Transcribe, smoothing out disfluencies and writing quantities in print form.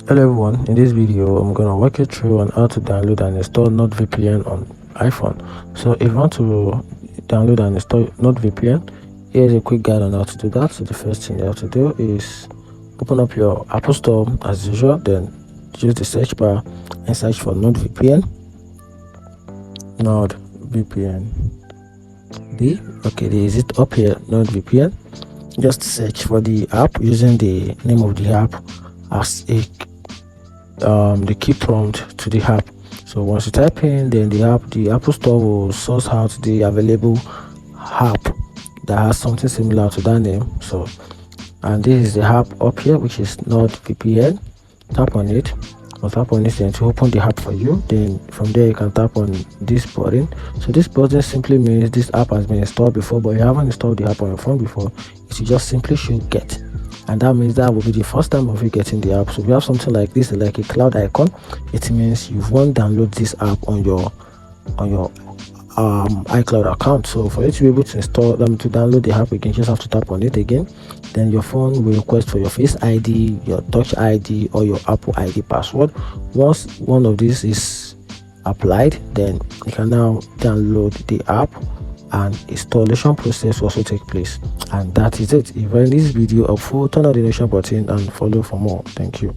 Hello everyone, in this video I'm going to walk you through on how to download and install NordVPN on iPhone. So if you want to download and install NordVPN, here's a quick guide on how to do that. So the first thing you have to do is open up your Apple Store as usual, then use the search bar and search for NordVPN. Is it up here? NordVPN. Just search for the app using the name of the app as the key prompt to the app. So once you type in, then the Apple Store will source out the available app that has something similar to that name. So, and this is the app up here, which is NordVPN. Tap on it. Or tap on it then to open the app for you. Then from there you can tap on this button. So this button simply means this app has been installed before, but you haven't installed the app on your phone before. It will just simply show get, and that means that will be the first time of you getting the app. So if you have something like this, like a cloud icon, it means you won't download this app on your iCloud account. So for you to be able to install them, to download the app, you can just have to tap on it again. Then your phone will request for your Face ID, your Touch ID, or your Apple ID password. Once one of these is applied, then you can now download the app and installation process will also take place. And that is it. If you find this video helpful, turn on the notification button and follow for more. Thank you.